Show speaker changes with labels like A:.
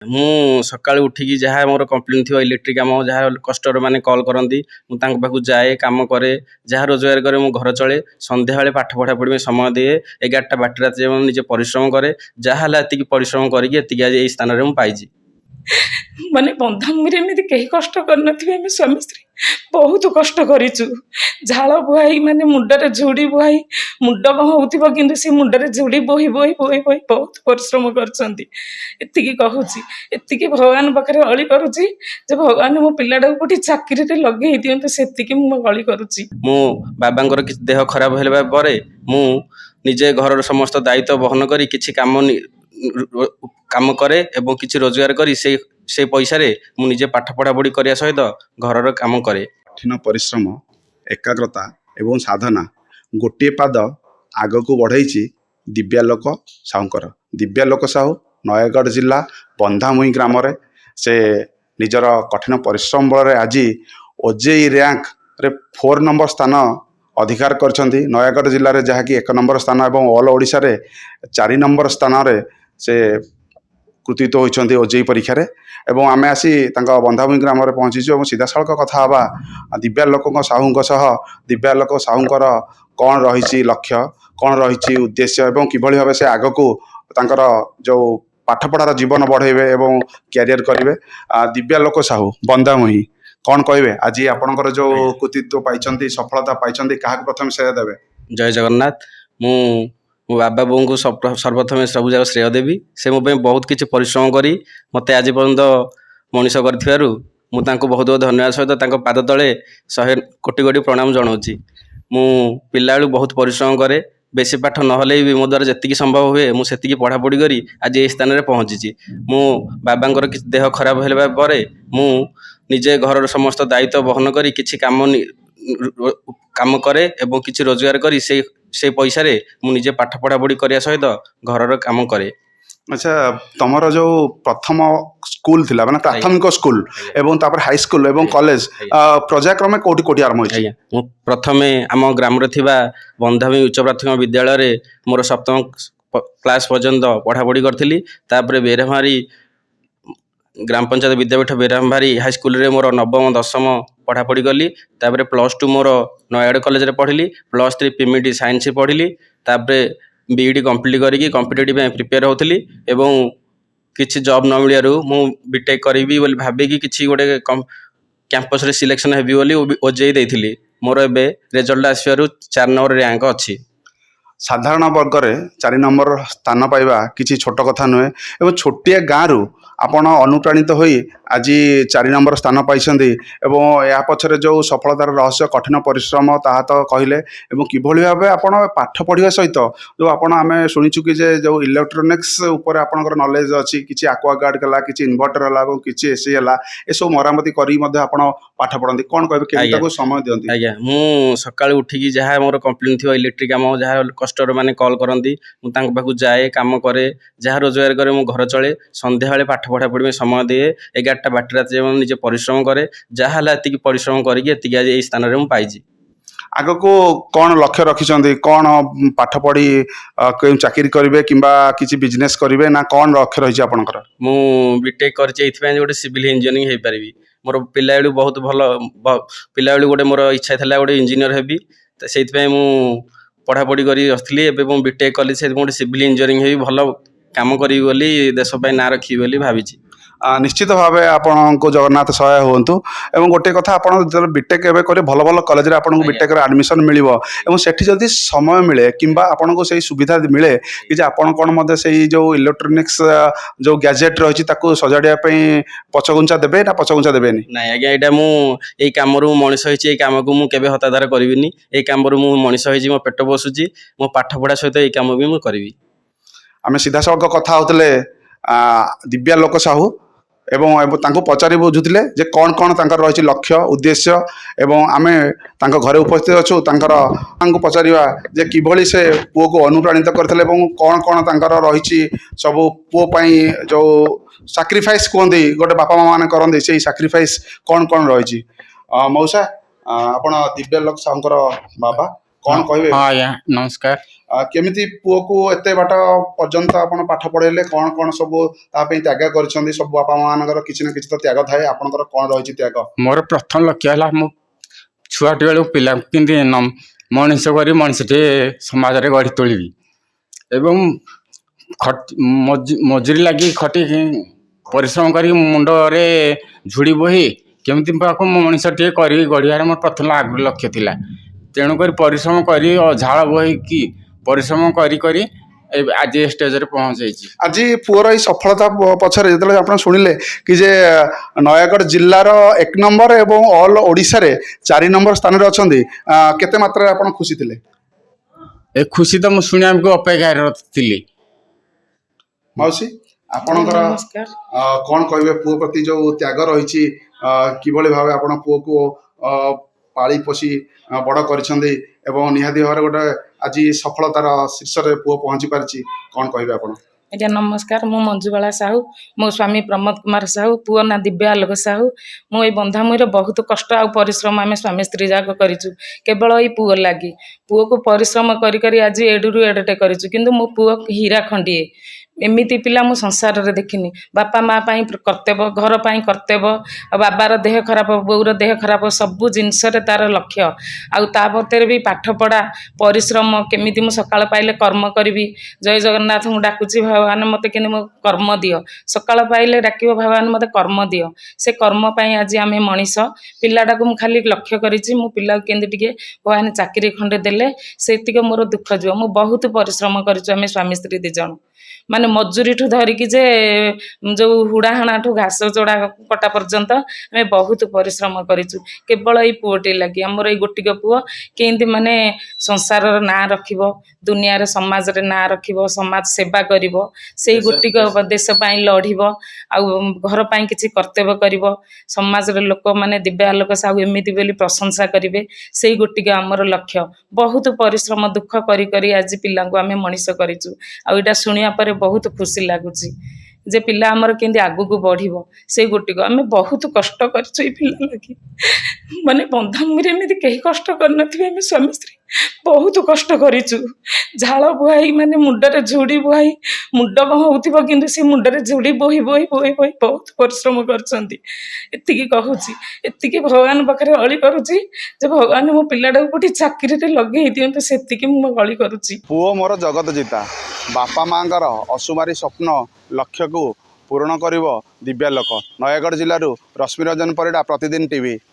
A: ମୁଁ ସକାଳୁ ଉଠିକି ଯାହା ମୋର କମ୍ପ୍ଲେନ୍ ଥିବ ଇଲେକ୍ଟ୍ରିକ୍ କାମ ଯାହା କଷ୍ଟମର ମାନେ କଲ୍ କରନ୍ତି ମୁଁ ତାଙ୍କ ପାଖକୁ ଯାଏ, କାମ କରେ, ଯାହା ରୋଜଗାର କରେ ମୁଁ ଘର ଚଳେ। ସନ୍ଧ୍ୟାବେଳେ ପାଠ ପଢ଼ାପଢ଼ି ପାଇଁ ସମୟ ଦିଏ। 11ଟା 12ଟା ରାତି ଯାଏଁ ମୁଁ ନିଜେ ପରିଶ୍ରମ କରେ। ଯାହା ହେଲା ଏତିକି ପରିଶ୍ରମ କରିକି ଏତିକି ଆଜି ଏଇ ସ୍ଥାନରେ ମୁଁ ପାଇଛି।
B: ମାନେ ବନ୍ଧାମୂମିରେ ଏମିତି କେହି କଷ୍ଟ କରିନଥିବେ। ଆମେ ସ୍ୱାମୀ ସ୍ତ୍ରୀ ବହୁତ କଷ୍ଟ କରିଛୁ। ଝାଳ ବୁହାଇ ମାନେ ମୁଣ୍ଡରେ ଝୁଡ଼ି ବୁହାଇ ମୁଣ୍ଡ କଣ ହଉଥିବ କିନ୍ତୁ ସେ ମୁଣ୍ଡରେ ଝୁଡ଼ି ବୋହି ବୋହି ବୋହି ବୋହି ବହୁତ ପରିଶ୍ରମ କରିଛନ୍ତି। ଏତିକି କହୁଛି, ଏତିକି ଭଗବାନ ପାଖରେ ଅଳି କରୁଛି ଯେ ଭଗବାନ ମୋ ପିଲାଟାକୁ କୋଉଠି ଚାକିରିରେ ଲଗେଇ ଦିଅନ୍ତୁ, ସେତିକି ମୁଁ ଅଳି କରୁଛି।
A: ମୁଁ ବାବାଙ୍କର କିଛି ଦେହ ଖରାପ ହେବା ପରେ ମୁଁ ନିଜେ ଘରର ସମସ୍ତ ଦାୟିତ୍ୱ ବହନ କରି କିଛି କାମ କରେ ଏବଂ କିଛି ରୋଜଗାର କରି ସେଇ ପଇସାରେ ମୁଁ ନିଜେ ପାଠ ପଢ଼ାପଢ଼ି କରିବା ସହିତ ଘରର କାମ କରେ।
C: କଠିନ ପରିଶ୍ରମ, ଏକାଗ୍ରତା ଏବଂ ସାଧନା ଗୋଟିଏ ପାଦ ଆଗକୁ ବଢ଼େଇଛି ଦିବ୍ୟାଲୋକ ସାହୁଙ୍କର। ଦିବ୍ୟାଲୋକ ସାହୁ ନୟାଗଡ଼ ଜିଲ୍ଲା ବନ୍ଧାମୁହିଁ ଗ୍ରାମରେ ସେ ନିଜର କଠିନ ପରିଶ୍ରମ ବଳରେ ଆଜି ଓଜେଇ ର୍ୟାଙ୍କରେ 4 ନମ୍ବର ସ୍ଥାନ ଅଧିକାର କରିଛନ୍ତି ନୟାଗଡ଼ ଜିଲ୍ଲାରେ, ଯାହାକି 1 ନମ୍ବର ସ୍ଥାନ ଏବଂ ଅଲ୍ ଓଡ଼ିଶାରେ 4 ନମ୍ବର ସ୍ଥାନରେ ସେ କୃତିତ୍ୱ ହୋଇଛନ୍ତି ଓଜେଇ ପରୀକ୍ଷାରେ। ଏବଂ ଆମେ ଆସି ତାଙ୍କ ବନ୍ଧାମୁହିଁ ଗ୍ରାମରେ ପହଞ୍ଚିଛୁ ଏବଂ ସିଧାସଳଖ କଥା ହେବା ଦିବ୍ୟାଲୋକ ସାହୁଙ୍କ ସହ। ଦିବ୍ୟାଲୋକ ସାହୁଙ୍କର କ'ଣ ରହିଛି ଲକ୍ଷ୍ୟ, କ'ଣ ରହିଛି ଉଦ୍ଦେଶ୍ୟ ଏବଂ କିଭଳି ଭାବେ ସେ ଆଗକୁ ତାଙ୍କର ଯେଉଁ ପାଠପଢ଼ାର ଜୀବନ ବଢ଼େଇବେ ଏବଂ କ୍ୟାରିୟର କରିବେ। ଦିବ୍ୟାଲୋକ ସାହୁ ବନ୍ଧାମୁହିଁ, କ'ଣ କହିବେ ଆଜି ଆପଣଙ୍କର ଯେଉଁ କୃତିତ୍ୱ ପାଇଛନ୍ତି, ସଫଳତା ପାଇଛନ୍ତି, କାହାକୁ ପ୍ରଥମେ ଶ୍ରେୟ ଦେବେ?
A: ଜୟ ଜଗନ୍ନାଥ। ମୁଁ ମୋ ବାବା ବୋଉଙ୍କୁ ସର୍ବପ୍ରଥମେ ସବୁ ଯାକ ଶ୍ରେୟ ଦେବି। ସେ ମୋ ପାଇଁ ବହୁତ କିଛି ପରିଶ୍ରମ କରି ମୋତେ ଆଜି ପର୍ଯ୍ୟନ୍ତ ମଣିଷ କରିଥିବାରୁ ମୁଁ ତାଙ୍କୁ ବହୁତ ବହୁତ ଧନ୍ୟବାଦ ସହିତ ତାଙ୍କ ପାଦ ତଳେ 100 କୋଟି କୋଟି ପ୍ରଣାମ ଜଣାଉଛି। ମୁଁ ପିଲାବେଳୁ ବହୁତ ପରିଶ୍ରମ କରେ। ବେଶୀ ପାଠ ନହେଲେ ବି ମୋ ଦ୍ୱାରା ଯେତିକି ସମ୍ଭବ ହୁଏ ମୁଁ ସେତିକି ପଢ଼ାପଢ଼ି କରି ଆଜି ଏହି ସ୍ଥାନରେ ପହଞ୍ଚିଛି। ମୁଁ ବାବାଙ୍କର କିଛି ଦେହ ଖରାପ ହେବା ପରେ ମୁଁ ନିଜେ ଘରର ସମସ୍ତ ଦାୟିତ୍ୱ ବହନ କରି କିଛି କାମ କରେ ଏବଂ କିଛି ରୋଜଗାର କରି ସେଇ ପଇସାରେ ମୁଁ ନିଜେ ପାଠ ପଢ଼ାପଢ଼ି କରିବା ସହିତ ଘରର କାମ କରେ।
C: ଆଚ୍ଛା, ତମର ଯେଉଁ ପ୍ରଥମ ସ୍କୁଲ ଥିଲା ମାନେ ପ୍ରାଥମିକ ସ୍କୁଲ ଏବଂ ତାପରେ ହାଇସ୍କୁଲ ଏବଂ କଲେଜ ପର୍ଯ୍ୟାୟକ୍ରମେ କୋଉଠି କୋଉଠି ଆରମ୍ଭ ହୋଇଛି?
A: ମୁଁ ପ୍ରଥମେ ଆମ ଗ୍ରାମରେ ଥିବା ବନ୍ଧାମୁହିଁ ଉଚ୍ଚ ପ୍ରାଥମିକ ବିଦ୍ୟାଳୟରେ ମୋର 7ମ କ୍ଲାସ ପର୍ଯ୍ୟନ୍ତ ପଢ଼ାପଢ଼ି କରିଥିଲି। ତାପରେ ବେରମାରୀ ଗ୍ରାମ ପଞ୍ଚାୟତ ବିଦ୍ୟାପୀଠ ବେରମାରୀ ହାଇସ୍କୁଲରେ ମୋର 9ମ 10ମ ପଢ଼ାପଢ଼ି କଲି। ତାପରେ +2 ମୋର ନୟାଗଡ଼ କଲେଜରେ ପଢ଼ିଲି। +3 ପିମିଟି ସାଇନ୍ସ ପଢ଼ିଲି। ତାପରେ ବିଇଡ଼ି କମ୍ପ୍ଲିଟ୍ କରିକି କମ୍ପିଟେଟିଭ୍ ପାଇଁ ପ୍ରିପେୟାର ହେଉଥିଲି ଏବଂ କିଛି ଜବ୍ ନ ମିଳିବାରୁ ମୁଁ ବିଟେକ୍ କରିବି ବୋଲି ଭାବିକି କିଛି ଗୋଟେ କ୍ୟାମ୍ପସରେ ସିଲେକ୍ସନ୍ ହେବି ବୋଲି ଓଜେଇ ଦେଇଥିଲି। ମୋର ଏବେ ରେଜଲ୍ଟ ଆସିବାରୁ 4 ନମ୍ବର ର୍ୟାଙ୍କ ଅଛି।
C: ସାଧାରଣ ବର୍ଗରେ 4 ନମ୍ବର ସ୍ଥାନ ପାଇବା କିଛି ଛୋଟ କଥା ନୁହେଁ ଏବଂ ଛୋଟିଆ ଗାଁରୁ ଆପଣ ଅନୁପ୍ରାଣିତ ହୋଇ ଆଜି 4 ନମ୍ବର ସ୍ଥାନ ପାଇଛନ୍ତି ଏବଂ ଏହା ପଛରେ ଯେଉଁ ସଫଳତାର ରହସ୍ୟ କଠିନ ପରିଶ୍ରମ ତାହା ତ କହିଲେ ଏବଂ କିଭଳି ଭାବେ ଆପଣ ପାଠ ପଢ଼ିବା ସହିତ ଯେଉଁ ଆମେ ଶୁଣିଛୁ କି ଯେ ଯେଉଁ ଇଲେକ୍ଟ୍ରୋନିକ୍ସ ଉପରେ ଆପଣଙ୍କର ନଲେଜ ଅଛି, କିଛି ଆକ୍ୱାଗାର୍ଡ ହେଲା, କିଛି ଇନଭର୍ଟର ହେଲା ଏବଂ କିଛି ଏସି ହେଲା, ଏସବୁ ମରାମତି କରି ମଧ୍ୟ ଆପଣ ପାଠ ପଢ଼ନ୍ତି। କ'ଣ କହିବେ, କେମିତି ତାକୁ ସମୟ ଦିଅନ୍ତି?
A: ମୁଁ ସକାଳୁ ଉଠିକି ଯାହା ମୋର କମ୍ପ୍ଲେନ୍ ଥିବ ଇଲେକ୍ଟ୍ରିକ୍ କାମ ଯାହା କଷ୍ଟମର ମାନେ କଲ୍ କରନ୍ତି ମୁଁ ତାଙ୍କ ପାଖକୁ ଯାଏ, କାମ କରେ, ଯାହା ରୋଜଗାର କରେ ମୁଁ ଘର ଚଳେ। ସନ୍ଧ୍ୟାବେଳେ ପାଠ ପଢ଼ାପଢ଼ି ପାଇଁ ସମୟ ଦିଏ। 11ଟା 12ଟା ରାତି ଯାଏଁ ମୁଁ ନିଜେ ପରିଶ୍ରମ କରେ। ଯାହା ହେଲା ଏତିକି ପରିଶ୍ରମ କରିକି ଏତିକି ଆଜି ଏଇ ସ୍ଥାନରେ ମୁଁ ପାଇଛି।
C: ଆଗକୁ କ'ଣ ଲକ୍ଷ୍ୟ ରଖିଛନ୍ତି? କ'ଣ ପାଠ ପଢ଼ି କେଉଁ ଚାକିରି କରିବେ କିମ୍ବା କିଛି ବିଜନେସ୍ କରିବେ ନା କ'ଣ ଲକ୍ଷ୍ୟ ରହିଛି ଆପଣଙ୍କର?
A: ମୁଁ ବିଟେକ୍ କରିଛି ଏଇଥିପାଇଁ ଯେ ଗୋଟେ ସିଭିଲ ଇଞ୍ଜିନିୟରିଂ ହେଇପାରିବି। ମୋର ପିଲାବେଳୁ ବହୁତ ଭଲ, ପିଲାବେଳୁ ଗୋଟେ ମୋର ଇଚ୍ଛା ଥିଲା ଗୋଟେ ଇଞ୍ଜିନିୟର ହେବି। ତ ସେଇଥିପାଇଁ ମୁଁ ପଢ଼ାପଢ଼ି କରି ଆସିଥିଲି। ଏବେ ମୁଁ ବିଟେକ୍ କଲି, ସେଥିପାଇଁ ଗୋଟେ ସିଭିଲ ଇଞ୍ଜିନିୟରିଂ ହେବି, ଭଲ କାମ କରିବି ବୋଲି, ଦେଶ ପାଇଁ ନାଁ ରଖିବି ବୋଲି ଭାବିଛି।
C: ନିଶ୍ଚିତ ଭାବେ ଆପଣଙ୍କୁ ଜଗନ୍ନାଥ ସହାୟ ହୁଅନ୍ତୁ। ଏବଂ ଗୋଟିଏ କଥା, ଆପଣ ଯେତେବେଳେ ବିଟେକ୍ ଏବେ କରିବେ ଭଲ ଭଲ କଲେଜରେ ଆପଣଙ୍କୁ ବିଟେକ୍ର ଆଡ଼ମିସନ୍ ମିଳିବ ଏବଂ ସେଠି ଯଦି ସମୟ ମିଳେ କିମ୍ବା ଆପଣଙ୍କୁ ସେଇ ସୁବିଧା ମିଳେ କି ଯେ ଆପଣ କ'ଣ ମଧ୍ୟ ସେଇ ଯେଉଁ ଇଲେକ୍ଟ୍ରୋନିକ୍ସ ଯେଉଁ ଗ୍ୟାଜେଟ୍ ରହିଛି ତାକୁ ସଜାଡ଼ିବା ପାଇଁ ପଛଘୁଞ୍ଚା ଦେବେ ନା ପଛଘୁଞ୍ଚା ଦେବେନି?
A: ନାଇଁ ଆଜ୍ଞା, ଏଇଟା ମୁଁ ଏଇ କାମରୁ ମଣିଷ ହେଇଛି, ଏଇ କାମକୁ ମୁଁ କେବେ ହତାଧାର କରିବିନି। ଏଇ କାମରୁ ମୁଁ ମଣିଷ ହେଇଛି, ମୋ ପେଟ ପୋଷୁଛି, ମୋ ପାଠ ପଢ଼ା ସହିତ ଏଇ କାମ ବି ମୁଁ କରିବି।
C: ଆମେ ସିଧାସଳଖ କଥା ହେଉଥିଲେ ଦିବ୍ୟାଲୋକ ସାହୁ ଏବଂ ତାଙ୍କୁ ପଚାରି ବୁଝୁଥିଲେ ଯେ କ'ଣ କ'ଣ ତାଙ୍କର ରହିଛି ଲକ୍ଷ୍ୟ ଉଦ୍ଦେଶ୍ୟ ଏବଂ ଆମେ ତାଙ୍କ ଘରେ ଉପସ୍ଥିତ ଅଛୁ। ତାଙ୍କୁ ପଚାରିବା ଯେ କିଭଳି ସେ ପୁଅକୁ ଅନୁପ୍ରାଣିତ କରିଥିଲେ ଏବଂ କ'ଣ କ'ଣ ତାଙ୍କର ରହିଛି ସବୁ ପୁଅ ପାଇଁ ଯେଉଁ ସାକ୍ରିଫାଇସ୍ କୁହନ୍ତି ଗୋଟେ ବାପା ମା ମାନେ କରନ୍ତି, ସେଇ ସାକ୍ରିଫାଇସ୍ କ'ଣ କ'ଣ ରହିଛି। ମଉସା, ଆପଣ ଦିବ୍ୟାଲୋକ ସାହୁଙ୍କର ବାବା, कौन कहबे
D: हाँ आज्ञा नमस्कार।
C: केमिति पुओ को एते बाट पर्यंत आपण पाठ पढ़ेले कौन कौन सब तापई त्याग करछन्दी सब बापा मानकर किछि न किछि तो त्याग थाए आपनकर कौन रहिछि त्याग
D: मोर प्रथम लक्ष्य है मो छुआटी बेलू पिला केमती मनीष कर मनीषटे समाज में गढ़ी तोलिबी एवं मजूरी लगी खटी परिश्रम कर मुंडे झुड़ी बोही केमती मनीषटे कर गढ़ार मोर प्रथम आगु लक्ष्य थिला। तेणुक परिश्रम कर झाड़ बोही कि परिश्रम करी आज स्टेज रे पहुंचे।
C: आज पुअर सफलता पछरे जतले आपण सुनिले कि जे नयागढ़ जिल्लार 1 नंबर एवं ऑल ओडिशा रे 4 नंबर स्थान रे अछंदी केते मात्रा रे आपण खुशी थिले
D: ए खुशी तो मुझे शुणा को अपेक्षा थी।
C: मौसी आपणकर
B: नमस्कार।
C: कौन कहबे पुओ प्रति जो त्याग रही किभली भाव आपण पुओ को पाली पोषी बड़ करिसेंदी एवं निहाती भाव गोटे आज सफलतार शीर्ष रे पुओ पहुंची पारछि कौन कहबे आपण
B: आज्ञा नमस्कार। मु मंजुबाला साहू मो स्वामी प्रमोद कुमार साहू पुओ ना दिव्यालोक साहू मु ए बंधामुई बहुत कष्ट आ परिश्रम आम स्वामी स्त्री जाक करूँ केवल ये पुओ लगी पुओ को परिश्रम करी आज एडू एडटे करूँ किंतु मो पुओ हीरा खंडिए एमती पिला मु संसार रे देखिनी बापा माँ कर्तव्य घर पाई कर्तव्य बाबार देह खराब बोर देह खराब सबू जिनस तार लक्ष्य आते भी पाठ पढ़ा परिश्रम केमिति मु सकाळ पाइले कर्म करी जय जगन्नाथ मु डाकुची भगवान मत कि कर्म दियो सकाळ पाइले डाकिब भगवान मत कर्म दियो से कर्म पाई आज आम मनीष पिलाटा को खाली लक्ष्य करी मो पिला केमती टिके भगवान चाकरी खंडे देले से मोर दुख जीव मु बहुत परिश्रम करें स्वामी स्त्री दी जन माने मजूरी ठू धरिकी जे जो हुड़ाहाणा ठू घास चोड़ा कटा पर्यंत आम बहुत परिश्रम करूँ केवल ये पुओटी लगी आमर ये गोटिक पुओ केमती माने संसार ना रखिब दुनिया रे समाज रे ना रखिब समाज सेवा करिब से गोटिक देश पाई लढ़िब आ घर पाई किछि कर्तव्य करिब समाज रे लोक माने दिव्यालोक साहू एमिति बोली प्रशंसा करिवे से गोटिक आमर लक्ष्य बहुत परिश्रम दुख करी करी आज पिला को आम मनीष करिचु आ एटा सुनिया परे बहुत खुशी लगुच जे पिला आमर केमती आगु को बढ़िबो से गोटिक आम बहुत कष्ट करिचु ए पिला लगी माने बंधामुई एमती कहीं कष्ट करनथिबे आम स्वामी स्त्री बहुत कष्ट करिचु झाड़ बुहाई माने मुंडरे झुड़ी बुहाई मुंड कौन होउथिबो किंतु से मुंडरे झुड़ी बोही बोही बोही बोही बहुत परिश्रम करछंती एतिकी कहूची एतिकी भगवान पाखरे अली करूची जे भगवान मो पिलाडा कोठी चाकरी रे लगेई दियंतु सेतिकी मु गली करूची
C: पुओ मोर जगत जीता बापा माँकर असुमारी स्वप्न लक्ष्य को पूरण करिवो दिव्यालोक नयागढ़ जिल्लारू रश्मिरंजन परिडा प्रतिदिन टीवी।